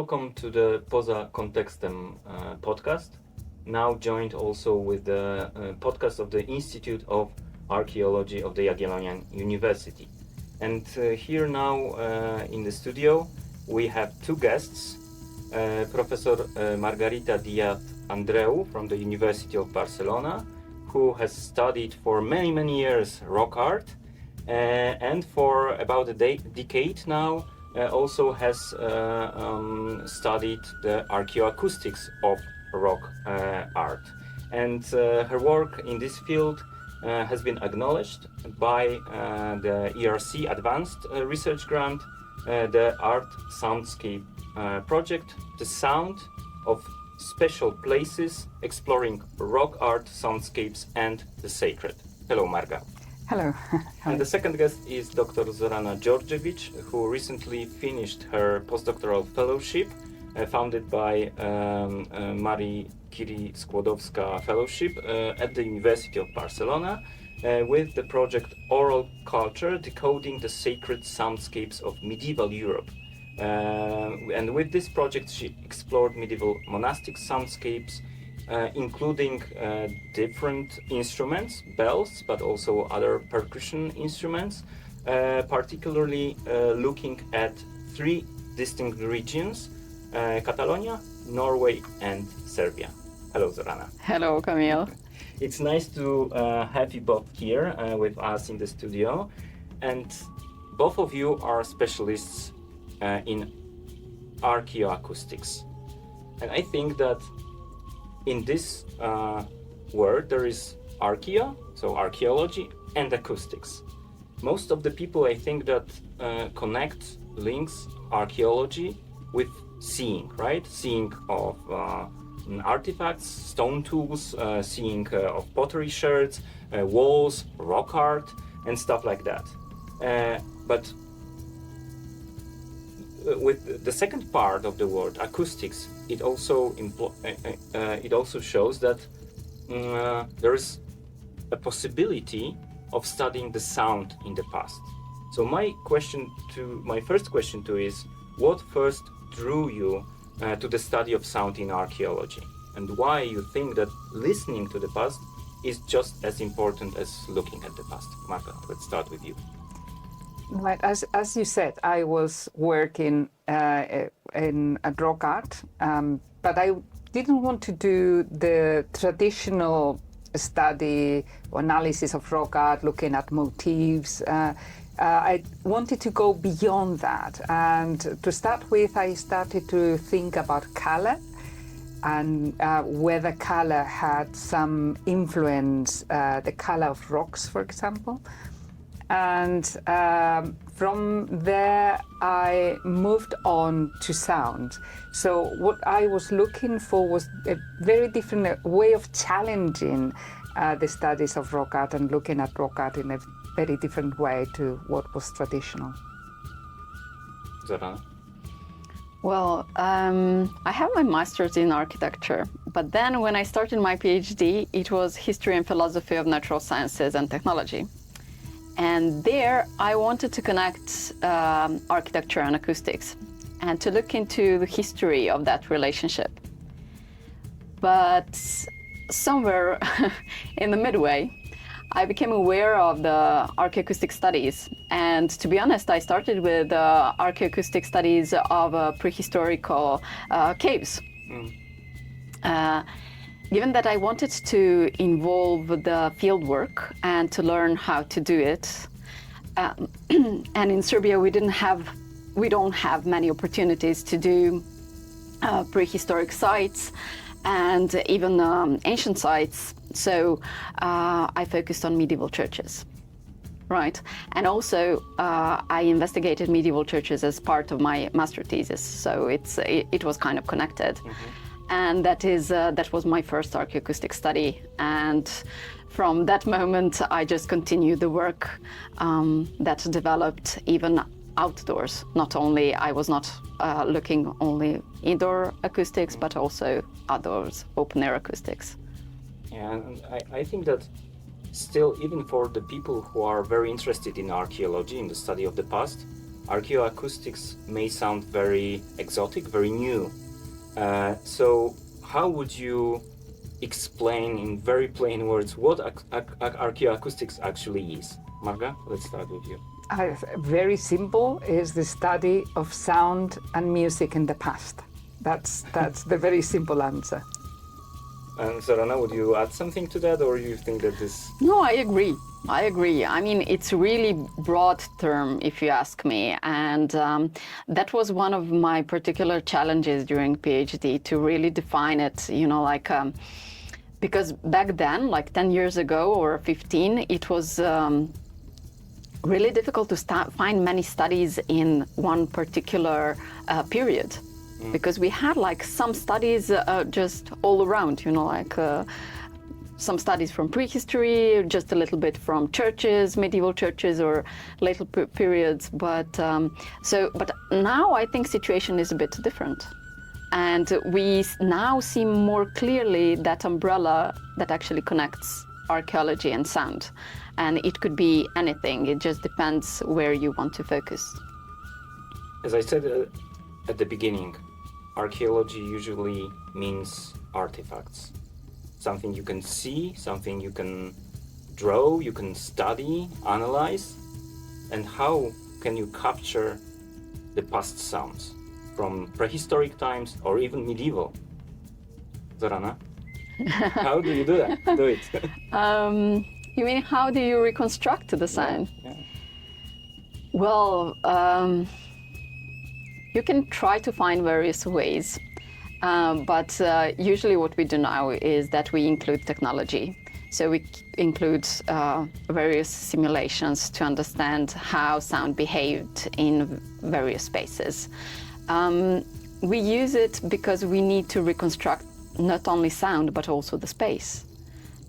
welcome to the Poza Kontekstem podcast, now joined also with the podcast of the Institute of Archeology of the Jagiellonian University. And here now in the studio we have two guests, Professor Margarita Díaz-Andreu from the University of Barcelona, who has studied for many years rock art, and for about a decade now also has studied the archeoacoustics of rock art. And her work in this field has been acknowledged by the ERC Advanced Research Grant, the Art Soundscape project, the sound of special places, exploring rock art, soundscapes and the sacred. Hello, Marga. Hello. And the second guest is Dr. Zoraną Djordjević, who recently finished her postdoctoral fellowship, founded by Marii Curie-Skłodowska Fellowship at the University of Barcelona, with the project Oral Culture, Decoding the Sacred Soundscapes of Medieval Europe. And with this project she explored medieval monastic soundscapes, including different instruments, bells, but also other percussion instruments, particularly looking at three distinct regions, Catalonia, Norway and Serbia. Hello, Zorana. Hello, Camille. It's nice to have you both here with us in the studio, and both of you are specialists in archeoacoustics. And I think that in this word there is archeo, so archaeology, and acoustics. Most of the people, I think, that links archaeology with seeing, right? Seeing of artifacts, stone tools, seeing of pottery sherds, walls, rock art, and stuff like that. But with the second part of the word, acoustics, it also shows that there is a possibility of studying the sound in the past. So my first question to is, what first drew you to the study of sound in archaeology, and why you think that listening to the past is just as important as looking at the past? Marta, let's start with you. Right, as you said, I was working in rock art, but I didn't want to do the traditional study or analysis of rock art, looking at motifs. I wanted to go beyond that, and to start with, I started to think about color and whether color had some influence, the color of rocks, for example. And from there, I moved on to sound. So what I was looking for was a very different way of challenging the studies of rock art and looking at rock art in a very different way to what was traditional. Zorana? Well, I have my master's in architecture, but then when I started my PhD, it was history and philosophy of natural sciences and technology. And there I wanted to connect architecture and acoustics and to look into the history of that relationship. But somewhere in the midway, I became aware of the archeoacoustic studies. And to be honest, I started with archeoacoustic studies of prehistorical caves. Given that I wanted to involve the field work and to learn how to do it, and in Serbia we don't have many opportunities to do prehistoric sites and even ancient sites. So I focused on medieval churches, right? And also I investigated medieval churches as part of my master thesis, so it was kind of connected. Mm-hmm. And that was my first archeoacoustic study. And from that moment, I just continued the work that developed even outdoors. I was not looking only indoor acoustics, but also outdoors, open air acoustics. Yeah, and I think that still, even for the people who are very interested in archaeology, in the study of the past, archeoacoustics may sound very exotic, very new. So how would you explain in very plain words what archeoacoustics actually is? Marga, let's start with you. Very simple is the study of sound and music in the past. That's the very simple answer. And Zorana, would you add something to that, or you think that this... No, I agree. I mean, it's a really broad term, if you ask me. And that was one of my particular challenges during PhD, to really define it, because back then, like 10 years ago or 15, it was really difficult to find many studies in one particular period. Because we had some studies just all around, some studies from prehistory, just a little bit from churches, medieval churches or later periods. But now I think situation is a bit different. And we now see more clearly that umbrella that actually connects archaeology and sound. And it could be anything. It just depends where you want to focus. As I said at the beginning, archaeology usually means artifacts. Something you can see, something you can draw, you can study, analyze. And how can you capture the past sounds from prehistoric times or even medieval? Zorana, how do you do that? Do it. You mean how do you reconstruct the sound? Yeah. Well, you can try to find various ways, but usually what we do now is that we include technology. So we include various simulations to understand how sound behaved in various spaces. We use it because we need to reconstruct not only sound, but also the space.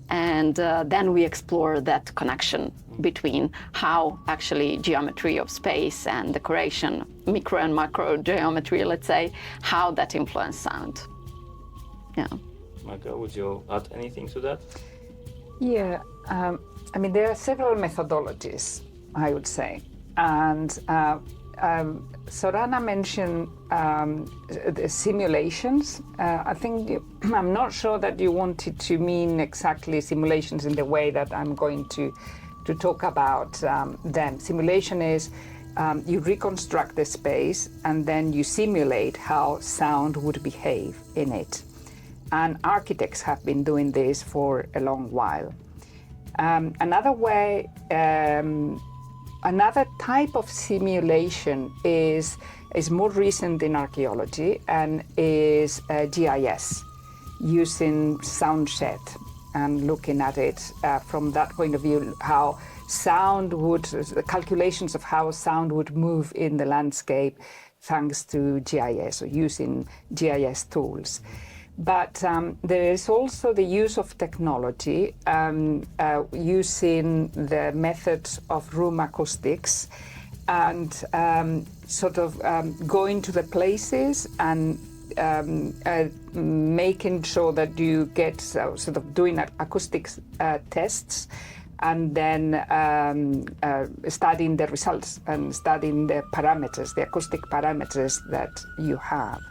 And then we explore that connection between how actually geometry of space and decoration, micro and macro geometry, let's say, how that influence sound. Yeah. Marga, would you add anything to that? Yeah, I mean, there are several methodologies, I would say. And Zorana mentioned the simulations. I think I'm not sure that you wanted to mean exactly simulations in the way that I'm going to talk about them. Simulation is you reconstruct the space and then you simulate how sound would behave in it. And architects have been doing this for a long while. Another way, another type of simulation is more recent in archaeology and is GIS, using sound shed and looking at it from that point of view, how sound would, the calculations of how sound would move in the landscape thanks to GIS, or using GIS tools. But there is also the use of technology, using the methods of room acoustics and sort of going to the places and making sure that you get sort of doing acoustics tests and then studying the results and studying the parameters, the acoustic parameters that you have.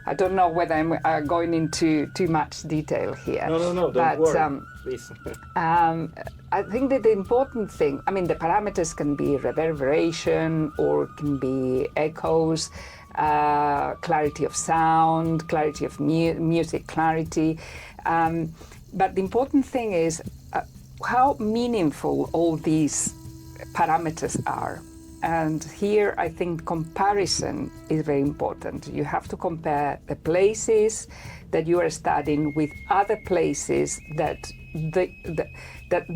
I don't know whether I'm going into too much detail here. No, don't worry, please. I think that the important thing, I mean, the parameters can be reverberation or can be echoes, clarity of sound, clarity of music clarity. But the important thing is how meaningful all these parameters are. And here I think comparison is very important. You have to compare the places that you are studying with other places that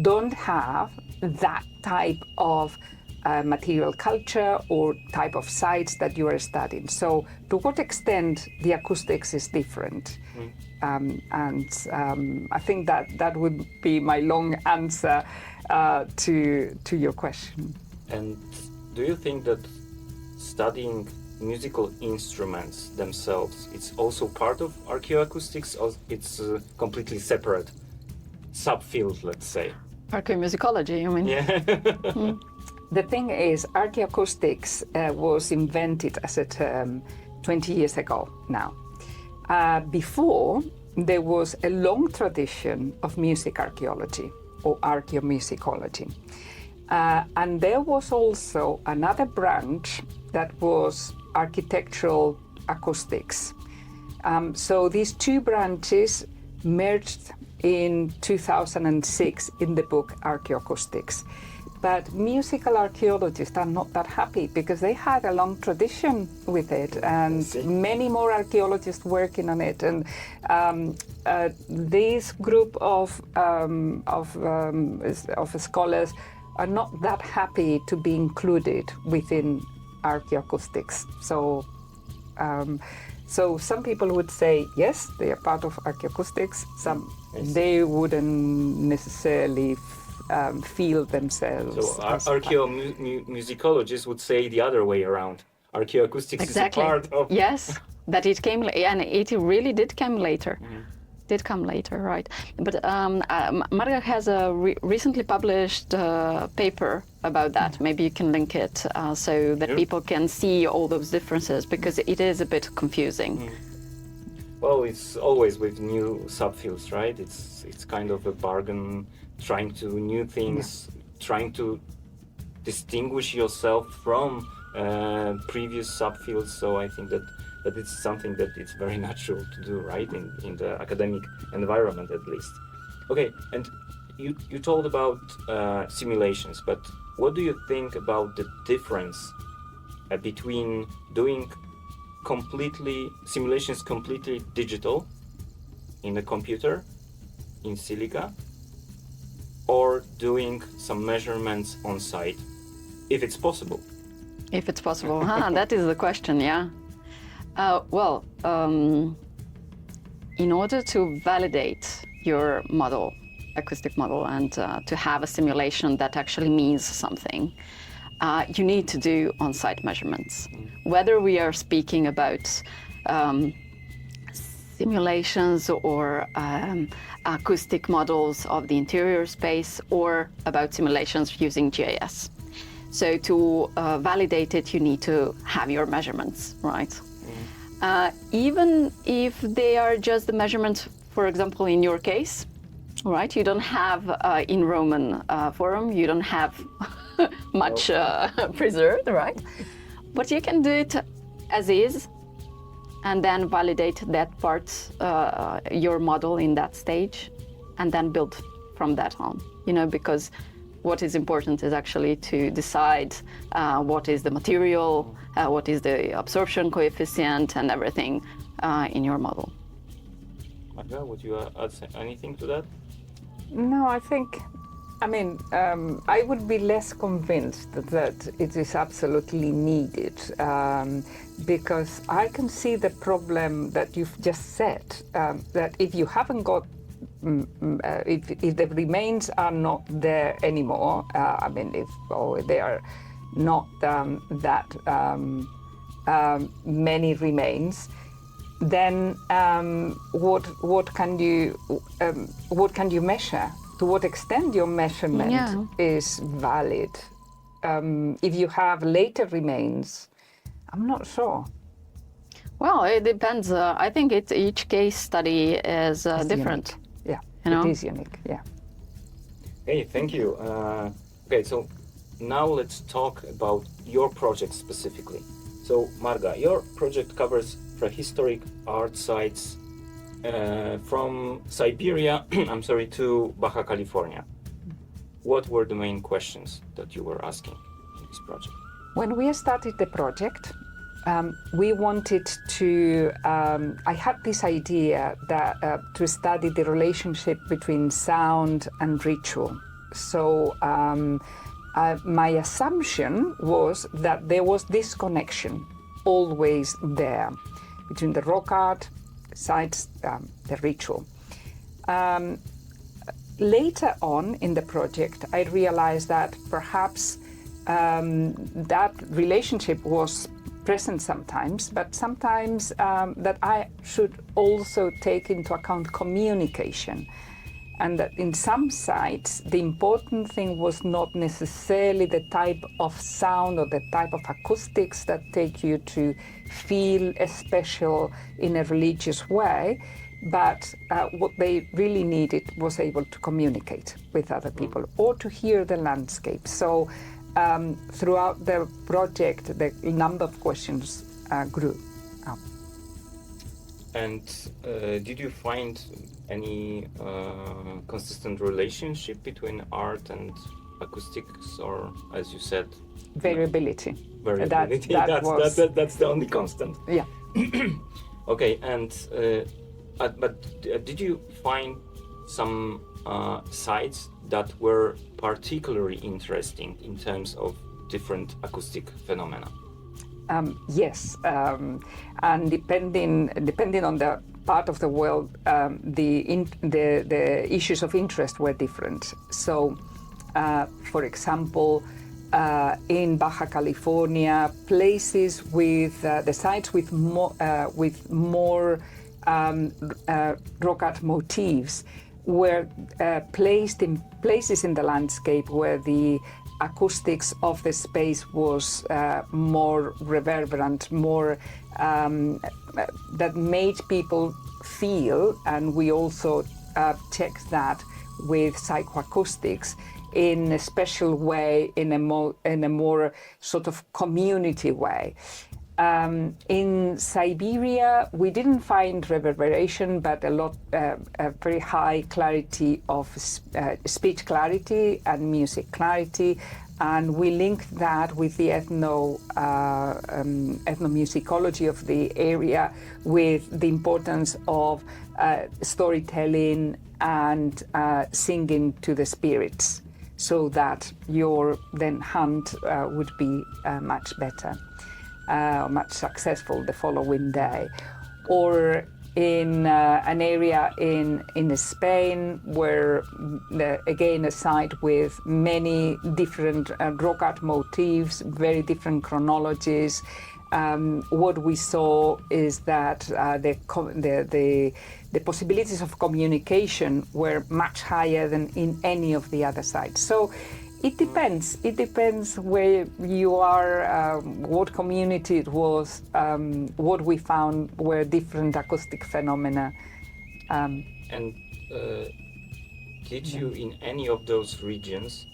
don't have that type of material culture or type of sites that you are studying. So to what extent the acoustics is different? I think that would be my long answer to your question. And do you think that studying musical instruments themselves, it's also part of archaeoacoustics, or it's a completely separate subfield, let's say? Archaeomusicology, you mean? Yeah. the thing is, archeoacoustics was invented as a term 20 years ago now. Before, there was a long tradition of music archaeology or archaeomusicology. And there was also another branch that was architectural acoustics. So these two branches merged in 2006 in the book Archeoakustyks. But musical archaeologists are not that happy because they had a long tradition with it and many more archaeologists working on it. And this group of scholars are not that happy to be included within archeoacoustics. So some people would say, yes, they are part of archeoacoustics. Some, they wouldn't necessarily feel themselves. So archaeomusicologists would say the other way around. Archeoacoustics Exactly. is a part of... Yes, that it came, and it really did come later. Did come later, right? But Marga has a recently published paper about that. Maybe you can link it so that people can see all those differences, because it is a bit confusing. Well, it's always with new subfields, right? It's kind of a bargain, trying to new things, trying to distinguish yourself from previous subfields. So I think that it's something that it's very natural to do, right? In the academic environment, at least. Okay, and you told about simulations, but what do you think about the difference between doing simulations completely digital in the computer, in silica, or doing some measurements on site, if it's possible? If it's possible, that is the question, yeah. In order to validate your model, acoustic model, and to have a simulation that actually means something, you need to do on-site measurements. Whether we are speaking about simulations or acoustic models of the interior space, or about simulations using GIS. So to validate it, you need to have your measurements, right? Even if they are just the measurements, for example, in your case, right? You don't have in Roman Forum, you don't have much preserved, right? But you can do it as is, and then validate that part, your model in that stage, and then build from that on, because what is important is actually to decide what is the material, what is the absorption coefficient, and everything in your model. Marga, would you add anything to that? No, I would be less convinced that it is absolutely needed, because I can see the problem that you've just said, that if you haven't got if the remains are not there anymore, if they are not that many remains, then what can you measure? To what extent your measurement is valid? If you have later remains, I'm not sure. Well, it depends. I think each case study is different. Unique. Yeah, it is unique. Yeah. Okay, thank you. Okay, so now let's talk about your project specifically. So, Marga, your project covers prehistoric art sites from Siberia, to Baja California. What were the main questions that you were asking in this project? When we started the project, we wanted to, I had this idea that to study the relationship between sound and ritual. So my assumption was that there was this connection always there between the rock art, sites, the ritual. Later on in the project, I realized that perhaps that relationship was present sometimes, but sometimes that I should also take into account communication. and that in some sites, the important thing was not necessarily the type of sound or the type of acoustics that take you to feel special in a religious way, but what they really needed was able to communicate with other people or to hear the landscape. So throughout the project, the number of questions grew. And did you find any consistent relationship between art and acoustics, or, as you said, Variability. variability? That's the only constant. Yeah. Okay, and but did you find some sites that were particularly interesting in terms of different acoustic phenomena? Yes, and depending on the part of the world, the issues of interest were different. So, for example, in Baja California, places with the sites with more rock art motifs were placed in places in the landscape where the acoustics of the space was more reverberant, more that made people feel, and we also checked that with psychoacoustics in a special way, in a more sort of community way. In Siberia, we didn't find reverberation, but a very high clarity of speech clarity and music clarity, and we linked that with the ethnomusicology of the area, with the importance of storytelling and singing to the spirits, so that your then hunt would be much better. Much successful the following day. Or in an area in Spain where, again, a site with many different rock art motifs, very different chronologies, what we saw is that the possibilities of communication were much higher than in any of the other sites. So it depends. It depends where you are, what community it was. What we found were different acoustic phenomena. And did you, in any of those regions,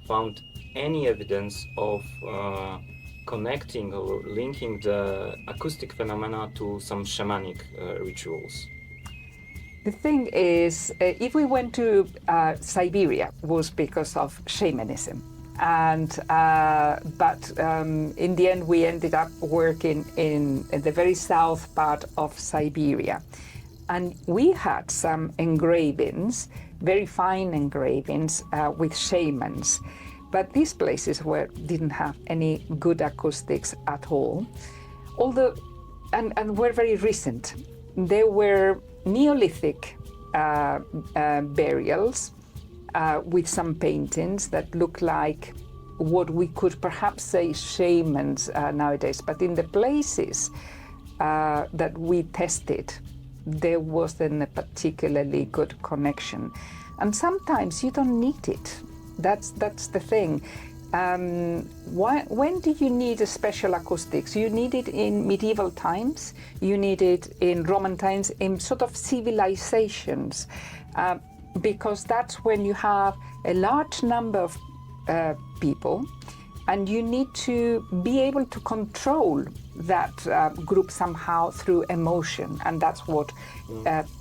found any evidence of connecting or linking the acoustic phenomena to some shamanic rituals? The thing is, if we went to Siberia, was because of shamanism, and but in the end we ended up working in the very south part of Siberia, and we had some engravings, very fine engravings with shamans, but these places didn't have any good acoustics at all, although and were very recent. They were Neolithic burials with some paintings that look like what we could perhaps say shamans nowadays. But in the places that we tested, there wasn't a particularly good connection. And sometimes you don't need it. That's the thing. When do you need a special acoustics? You need it in medieval times, you need it in Roman times, in sort of civilizations, because that's when you have a large number of people, and you need to be able to control that group somehow through emotion, and that's what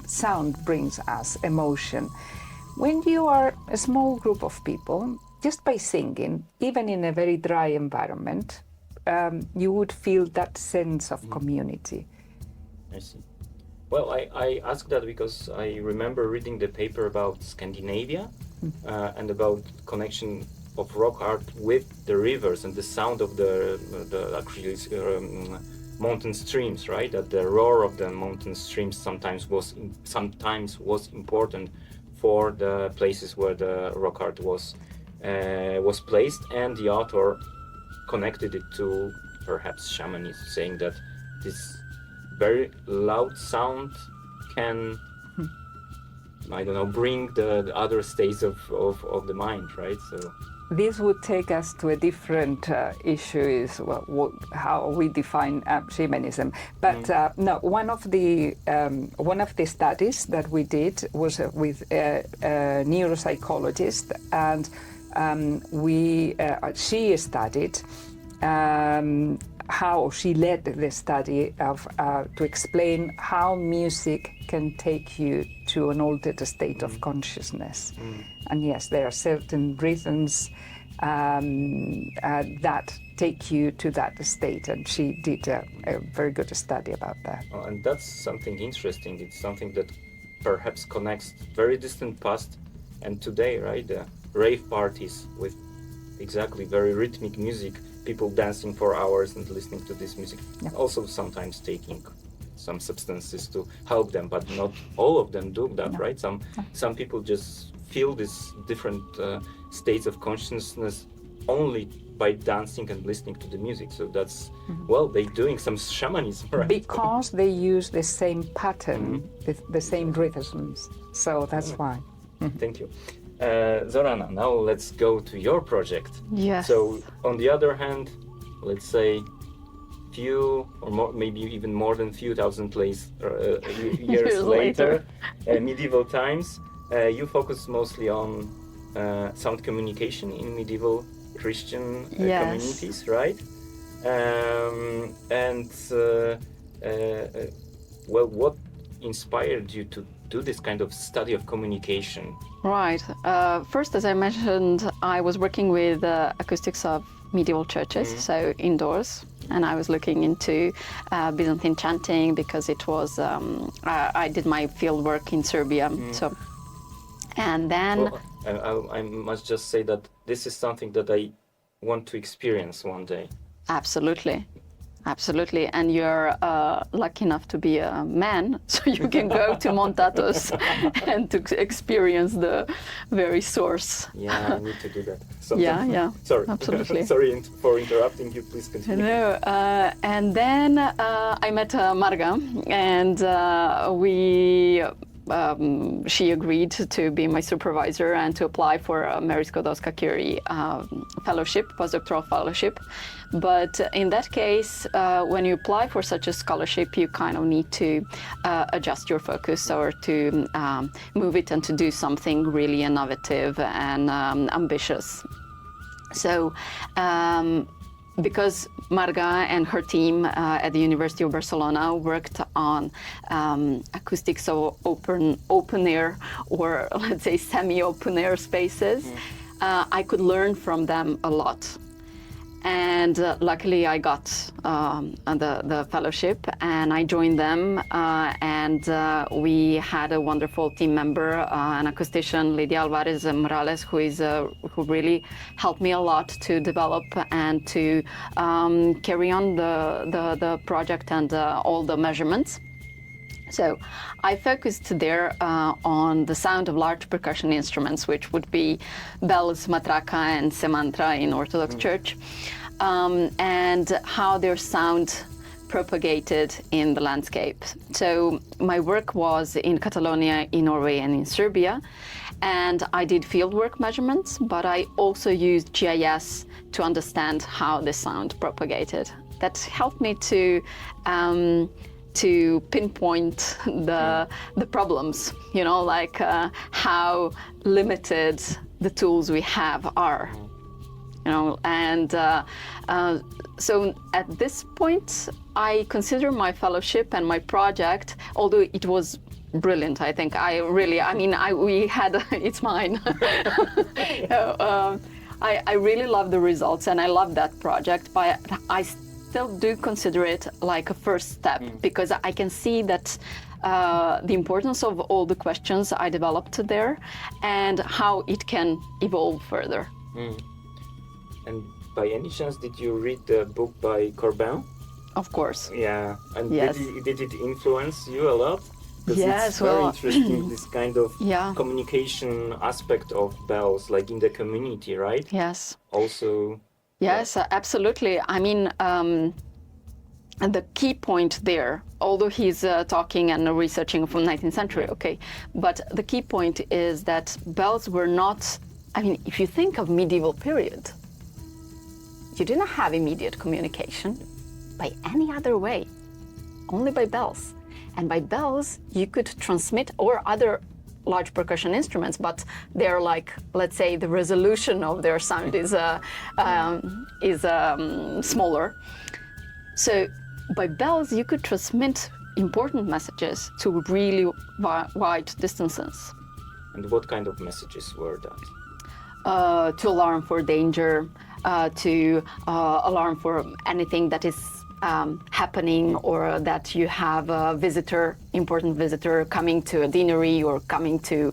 sound brings us, emotion. When you are a small group of people, just by singing, even in a very dry environment, you would feel that sense of community. I see. Well, I asked that because I remember reading the paper about Scandinavia and about connection of rock art with the rivers and the sound of the actually mountain streams, right? That the roar of the mountain streams sometimes was important for the places where the rock art was placed, and the author connected it to perhaps shamanism, saying that this very loud sound can I don't know, bring the other states of the mind, right? So this would take us to a different issue, is how we define shamanism. But no, one of the studies that we did was with a neuropsychologist, and she studied how she led the study of to explain how music can take you to an altered state of consciousness. And yes, there are certain rhythms that take you to that state, and she did a very good study about that. Oh, and that's something interesting. It's something that perhaps connects very distant past and today, right? The rave parties with exactly very rhythmic music, people dancing for hours and listening to this music. Yeah. Also sometimes taking some substances to help them, but not all of them do that, right? Some people just feel these different states of consciousness only by dancing and listening to the music. So that's, well, they're doing some shamanism, right? Because they use the same pattern, the same rhythms. So that's why. Thank you. Zorana, now let's go to your project. Yes. So on the other hand, let's say few or more, maybe even more than few thousand years later, medieval times, you focus mostly on sound communication in medieval Christian communities, right? Well, what inspired you to do this kind of study of communication? Right. First, as I mentioned, I was working with acoustics of medieval churches, so indoors, and I was looking into Byzantine chanting because it was, I did my field work in Serbia. So, and then... Well, I must just say that this is something that I want to experience one day. Absolutely. Absolutely, and you're lucky enough to be a man, so you can go to Montatos and to experience the very source. Yeah, I need to do that. Yeah, Sorry, absolutely. Sorry for interrupting you. Please continue. No, and then I met Marga, and she agreed to be my supervisor and to apply for a Mary Skłodowska-Curie fellowship, postdoctoral fellowship. But in that case, when you apply for such a scholarship, you kind of need to adjust your focus or to move it and to do something really innovative and ambitious. So, because Marga and her team at the University of Barcelona worked on acoustics of open air, or let's say semi-open air spaces, I could learn from them a lot. And luckily I got the fellowship, and I joined them, and we had a wonderful team member, an acoustician, Lidia Alvarez Morales, who really helped me a lot to develop and to carry on the project and all the measurements. So I focused there on the sound of large percussion instruments, which would be bells, matraca, and semantra in Orthodox Church, and how their sound propagated in the landscape. So my work was in Catalonia, in Norway, and in Serbia, and I did fieldwork measurements, but I also used GIS to understand how the sound propagated. That helped me to pinpoint the problems, you know, like how limited the tools we have are, you know, and so at this point I consider my fellowship and my project, although it was brilliant, I think, we had, it's mine. I really love the results and I love that project, but I still do consider it like a first step, because I can see that the importance of all the questions I developed there and how it can evolve further. And by any chance, did you read the book by Corbin? Of course. Yeah, and yes. did it influence you a lot? Because yes, it's very interesting, this kind of yeah. communication aspect of bells, like in the community, right? Yes. Also. Yes, absolutely. I mean, and the key point there, although he's talking and researching from 19th century, okay, but the key point is that bells were not, I mean, if you think of medieval period, you didn't have immediate communication by any other way, only by bells. And by bells, you could transmit, or other large percussion instruments, but they're like, let's say, the resolution of their sound is smaller. So by bells, you could transmit important messages to really wide distances. And what kind of messages were that? To alarm for danger, to alarm for anything that is happening, or that you have a visitor, important visitor coming to a deanery, or coming to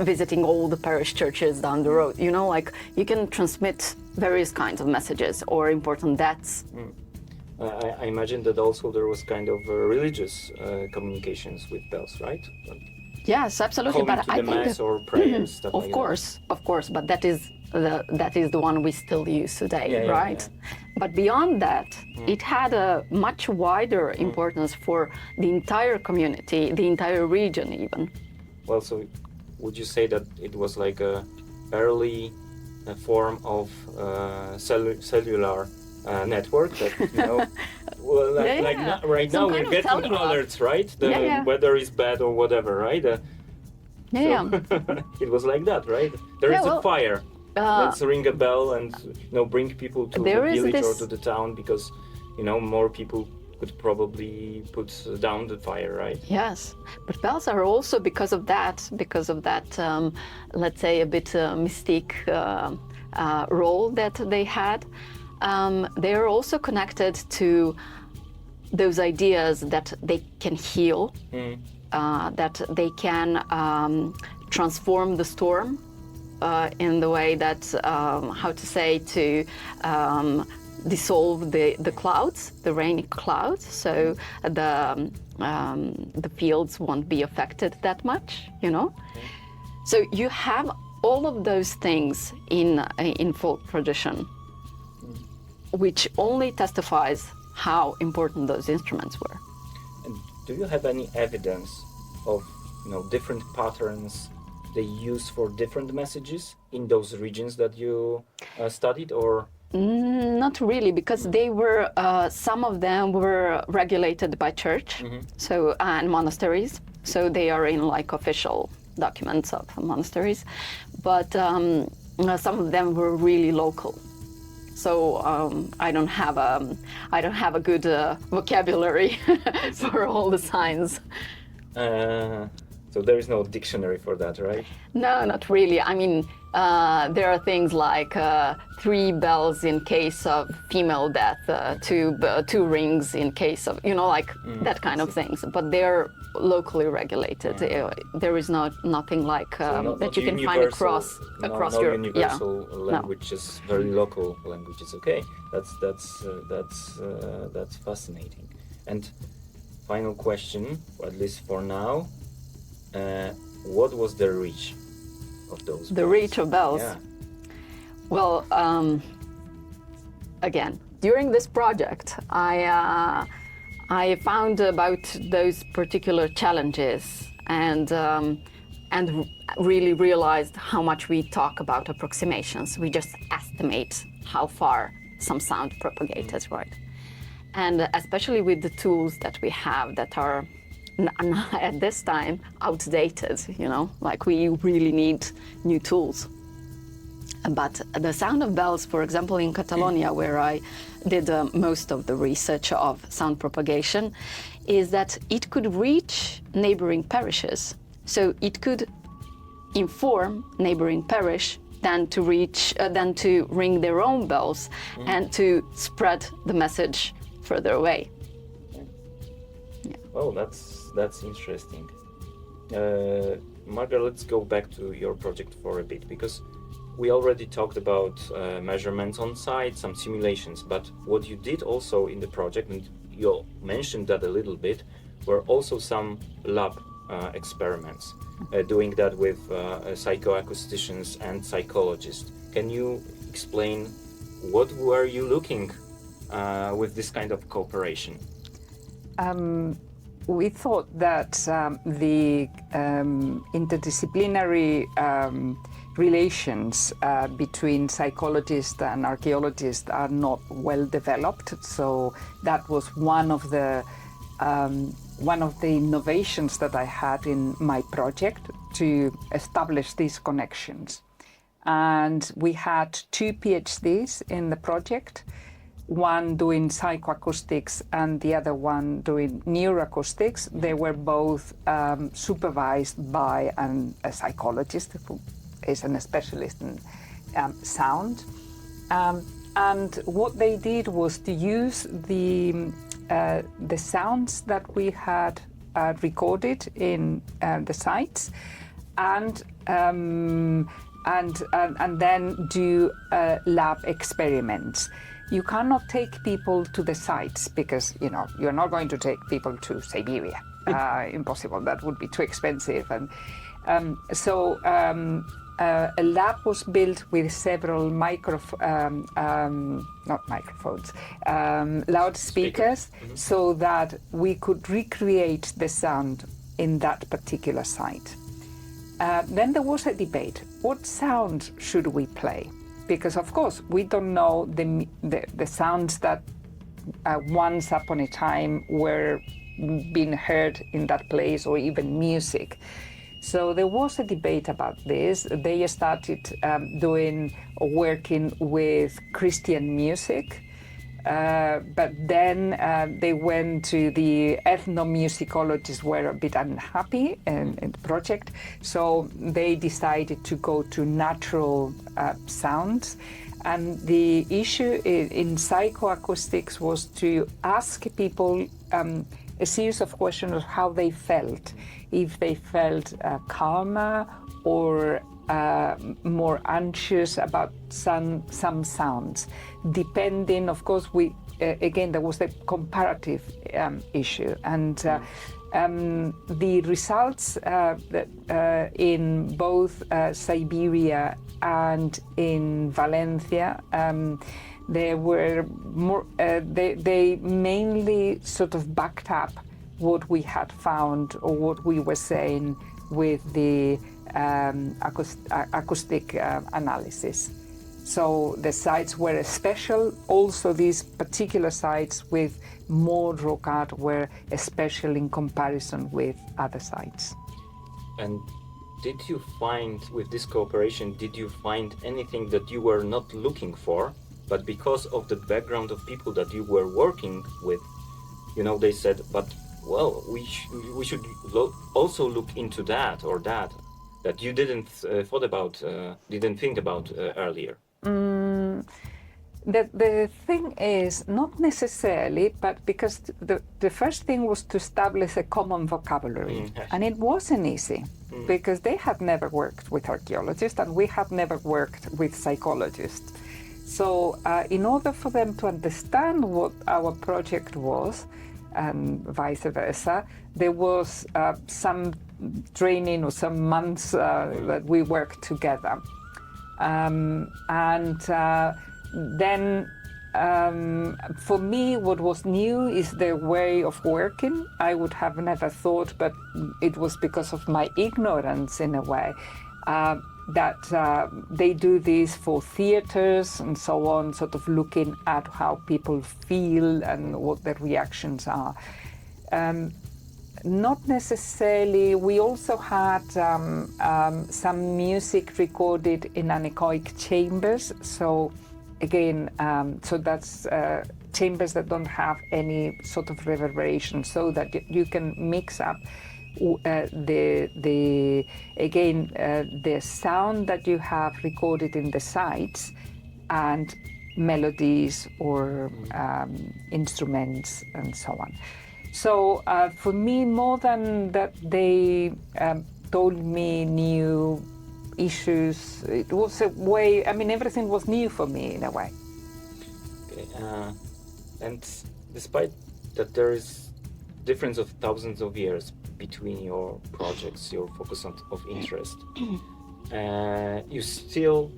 visiting all the parish churches down the road. You know, like you can transmit various kinds of messages or important dates. I imagine that also there was kind of religious communications with bells, right? Yes, absolutely. Calling But to I the think mass or prayers, stuff of like course, but that is the one we still use today, Yeah, right? But beyond that, it had a much wider importance for the entire community, the entire region even. Well, so would you say that it was like a early form of cellular network that, you know, well, like right Some now kind we're of getting telegraph. alerts, right? The weather is bad or whatever, right? It was like that, right? There is a fire. Let's ring a bell and, you know, bring people to the village or to the town, because, you know, more people could probably put down the fire, right? Yes, but bells are also because of that, let's say, a bit mystique role that they had. They are also connected to those ideas that they can heal, that they can transform the storm in the way that, to dissolve the clouds, the rainy clouds, so the fields won't be affected that much, you know? So you have all of those things in folk tradition, which only testifies how important those instruments were. And do you have any evidence of, you know, different patterns they use for different messages in those regions that you studied, or? Not really, because they were, some of them were regulated by church, so, and monasteries, so they are in like official documents of monasteries, but some of them were really local. So I don't have a good vocabulary for all the signs. So there is no dictionary for that, right? No, not really. I mean, there are things like 3 bells in case of female death, 2 rings in case of, you know, like that kind of things. But they're locally regulated. There is nothing like that you can find across Europe. Universal languages, very local languages. Okay, that's fascinating. And final question, at least for now. What was the reach of those bells? The reach of bells? Yeah. Well, again, during this project, I found about those particular challenges and really realized how much we talk about approximations. We just estimate how far some sound propagates, right? And especially with the tools that we have that are at this time outdated, you know, like we really need new tools. But the sound of bells, for example, in Catalonia, where I did most of the research of sound propagation, is that it could reach neighboring parishes. So it could inform neighboring parish than to ring their own bells and to spread the message further away. Oh, that's interesting. Margaret, let's go back to your project for a bit, because we already talked about measurements on site, some simulations, but what you did also in the project, and you mentioned that a little bit, were also some lab experiments, doing that with psychoacousticians and psychologists. Can you explain what were you looking with this kind of cooperation? We thought that the interdisciplinary relations between psychologists and archaeologists are not well developed. So that was one of the innovations that I had in my project, to establish these connections. And we had 2 PhDs in the project, one doing psychoacoustics and the other one doing neuroacoustics. They were both supervised by a psychologist who is a specialist in sound. And what they did was to use the sounds that we had recorded in the sites, and then do lab experiments. You cannot take people to the sites because, you know, you're not going to take people to Siberia. Impossible. That would be too expensive. And so a lab was built with several loudspeakers, so that we could recreate the sound in that particular site. Then there was a debate. What sound should we play? Because of course we don't know the sounds that once upon a time were being heard in that place, or even music. So there was a debate about this. They started working with Christian music, but then they went to the ethnomusicologists, were a bit unhappy in the project, so they decided to go to natural sounds. And the issue in psychoacoustics was to ask people a series of questions of how they felt, if they felt calmer or more anxious about some sounds, depending, of course, again, there was the comparative issue. And the results in both Siberia and in Valencia, they were more, they mainly sort of backed up what we had found, or what we were saying with the acoustic analysis. So the sites were special. Also, these particular sites with more rock art were special in comparison with other sites. And did you find, with this cooperation, did you find anything that you were not looking for, but because of the background of people that you were working with, you know, they said, but well, we should also look into that or that you didn't didn't think about earlier? The thing is, not necessarily, but because the first thing was to establish a common vocabulary. And it wasn't easy, because they had never worked with archaeologists and we had never worked with psychologists. So in order for them to understand what our project was, and vice versa, there was some training or some months that we worked together. Then for me, what was new is their way of working. I would have never thought, but it was because of my ignorance in a way, that they do this for theaters and so on, sort of looking at how people feel and what their reactions are. Not necessarily. We also had some music recorded in anechoic chambers. So again, so that's chambers that don't have any sort of reverberation, so that you can mix up the sound that you have recorded in the sites and melodies or instruments and so on. So for me, more than that they told me new issues, it was a way, I mean, everything was new for me in a way. Okay, and despite that there is difference of thousands of years between your projects, your focus of interest, you still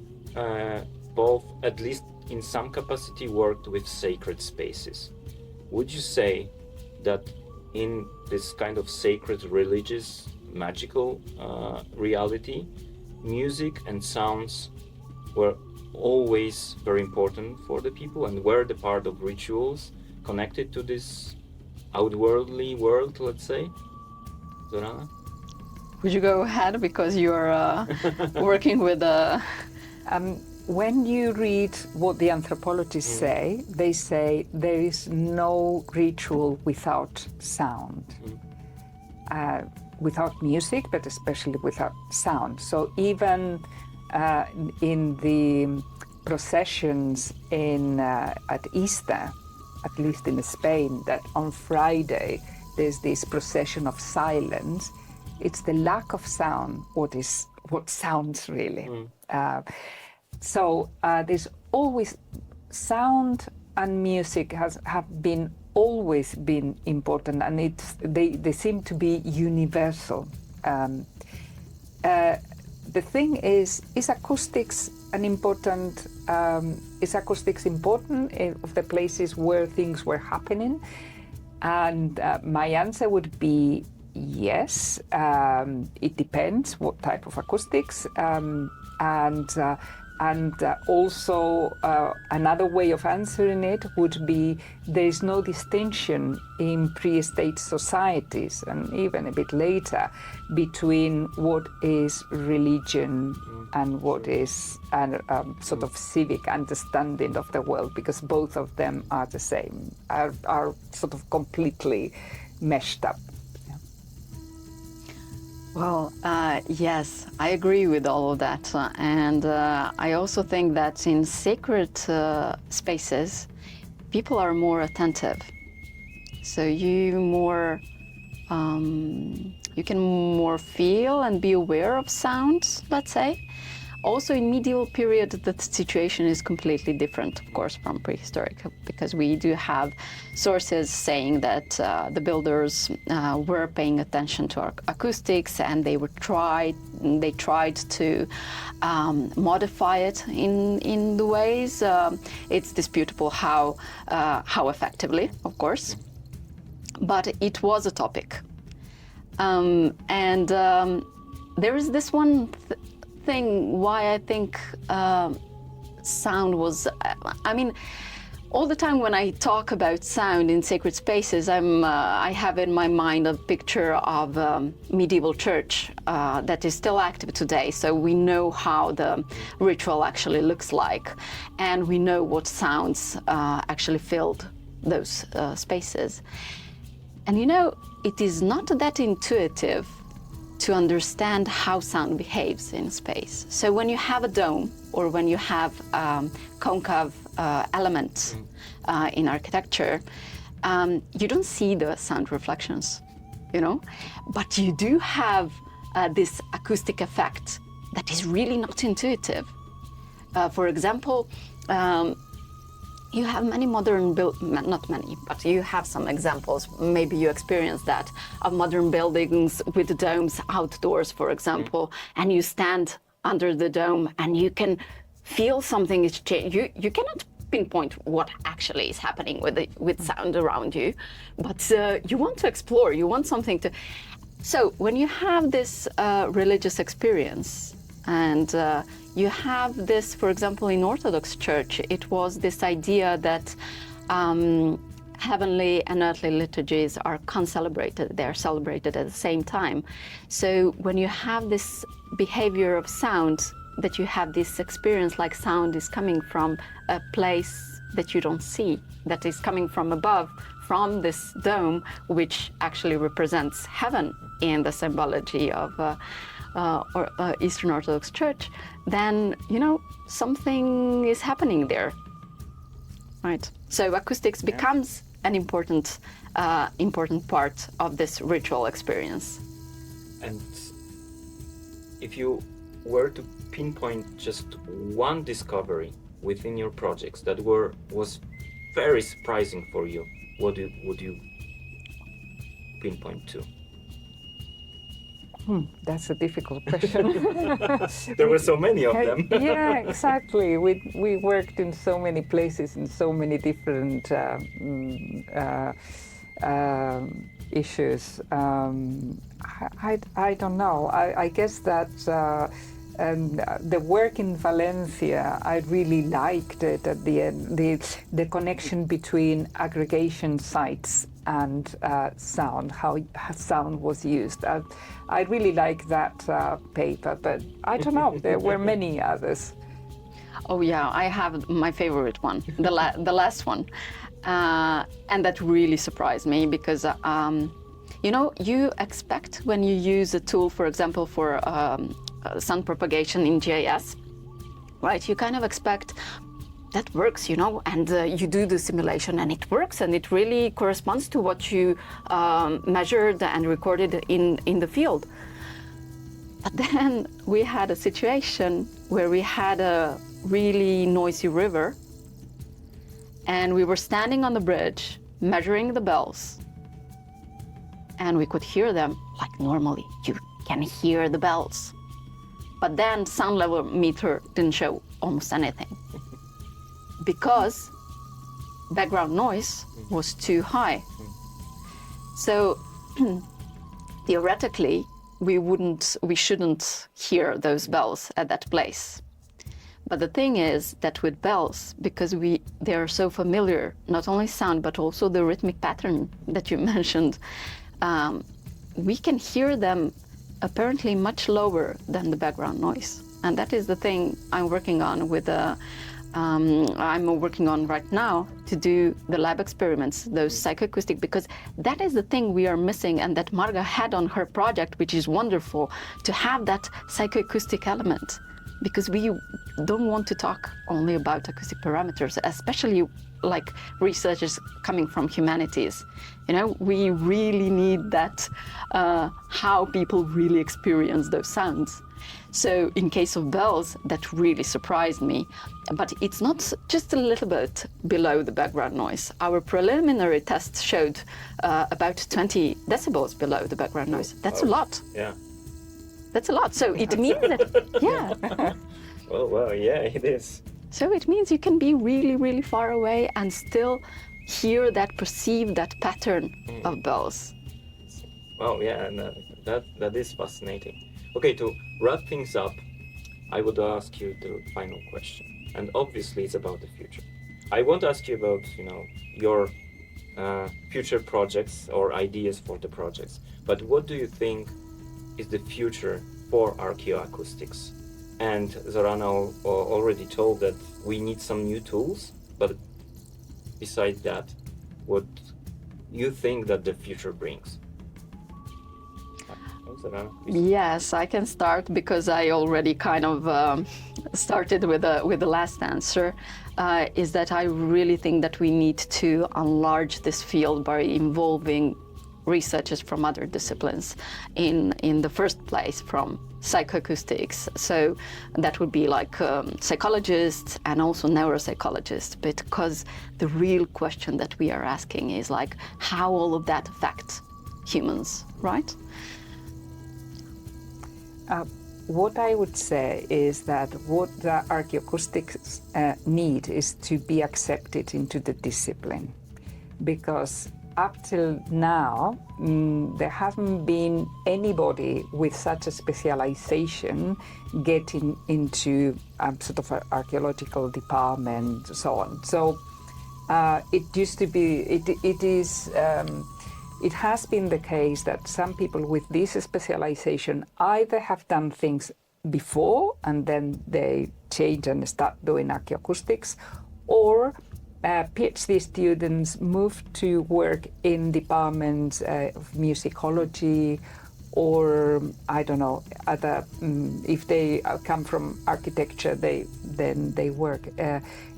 both, at least in some capacity, worked with sacred spaces. Would you say that in this kind of sacred, religious, magical reality, music and sounds were always very important for the people and were the part of rituals connected to this outworldly world, let's say? Zorana? Would you go ahead because you're working with When you read what the anthropologists say, they say there is no ritual without sound, without music, but especially without sound. So even in the processions at Easter, at least in Spain, that on Friday there's this procession of silence. It's the lack of sound what sounds really. So there's always sound and music have always been important, and they seem to be universal. The thing is acoustics an important? Is acoustics important of the places where things were happening? And my answer would be yes. It depends what type of acoustics, and also another way of answering it would be there is no distinction in pre-state societies and even a bit later between what is religion and what is sort of civic understanding of the world, because both of them are the same, are sort of completely meshed up. Well, yes, I agree with all of that. And I also think that in sacred spaces, people are more attentive. So you can more feel and be aware of sounds, let's say. Also in medieval period, the situation is completely different, of course, from prehistoric, because we do have sources saying that the builders were paying attention to our acoustics, and they tried to modify it in the ways. It's disputable how effectively, of course, but it was a topic. There is this one thing why I think sound was, all the time when I talk about sound in sacred spaces, I have in my mind a picture of medieval church that is still active today. So we know how the ritual actually looks like, and we know what sounds actually filled those spaces. And it is not that intuitive to understand how sound behaves in space. So when you have a dome or when you have concave elements in architecture, you don't see the sound reflections, but you do have this acoustic effect that is really not intuitive. For example, you have many modern not many, but you have some examples, maybe you experience that, of modern buildings with domes outdoors, for example, and you stand under the dome and you can feel something is changing. You cannot pinpoint what actually is happening with sound around you, but you want to explore, you want something to... So when you have this religious experience, and you have this, for example, in Orthodox Church, it was this idea that heavenly and earthly liturgies are concelebrated, they're celebrated at the same time. So when you have this behavior of sound, that you have this experience like sound is coming from a place that you don't see, that is coming from above, from this dome, which actually represents heaven in the symbology of Eastern Orthodox Church, then something is happening there, right? So acoustics becomes an important part of this ritual experience. And if you were to pinpoint just one discovery within your projects that was very surprising for you, what would you pinpoint to? That's a difficult question. There were so many of them. Yeah, exactly. We worked in so many places, in so many different issues. I don't know. I guess that the work in Valencia, I really liked it at the end. The connection between aggregation sites and sound, how sound was used. I really like that paper, but I don't know, there were many others. Oh yeah, I have my favorite one, the last one. And that really surprised me because, you expect when you use a tool, for example, for sound propagation in GIS, right? You kind of expect that works, and you do the simulation and it works and it really corresponds to what you measured and recorded in the field. But then we had a situation where we had a really noisy river and we were standing on the bridge measuring the bells and we could hear them like normally. You can hear the bells. But then sound level meter didn't show almost anything because background noise was too high. So theoretically, we shouldn't hear those bells at that place. But the thing is that with bells, because they are so familiar, not only sound, but also the rhythmic pattern that you mentioned, we can hear them apparently much lower than the background noise. And that is the thing I'm working on I'm working on right now to do the lab experiments, those psychoacoustic, because that is the thing we are missing and that Marga had on her project, which is wonderful, to have that psychoacoustic element. Because we don't want to talk only about acoustic parameters, especially like researchers coming from humanities. We really need that, how people really experience those sounds. So in case of bells, that really surprised me. But it's not just a little bit below the background noise. Our preliminary tests showed about 20 decibels below the background noise. That's a lot. Yeah. That's a lot. So it means that, yeah. Well, yeah, it is. So it means you can be really, really far away and still hear perceive that pattern of bells. Well, yeah, and that is fascinating. Okay, to wrap things up, I would ask you the final question, and obviously it's about the future. I won't ask you about, your future projects or ideas for the projects, but what do you think is the future for archaeoacoustics? And Zorana already told that we need some new tools, but besides that, what you think that the future brings? Yes, I can start because I already kind of started with the last answer, is that I really think that we need to enlarge this field by involving researchers from other disciplines in the first place from psychoacoustics. So that would be like psychologists and also neuropsychologists, because the real question that we are asking is like how all of that affects humans, right? What I would say is that what the archaeoacoustics need is to be accepted into the discipline, because up till now, there hasn't been anybody with such a specialization getting into sort of an archaeological department, so on. So it used to be, it has been the case that some people with this specialization either have done things before and then they change and start doing archaeoacoustics, or PhD students move to work in departments of musicology, or I don't know, other. If they come from architecture, then they work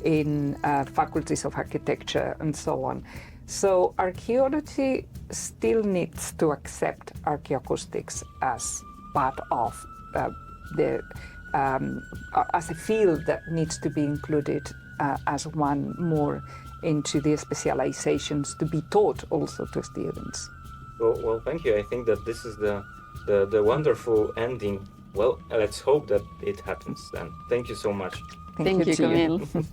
in faculties of architecture and so on. So archaeology still needs to accept archaeoacoustics as part of as a field that needs to be included as one more into the specializations to be taught also to students. Well, thank you. I think that this is the the wonderful ending. Well, let's hope that it happens then. Thank you so much. Thank you, to you. Camille.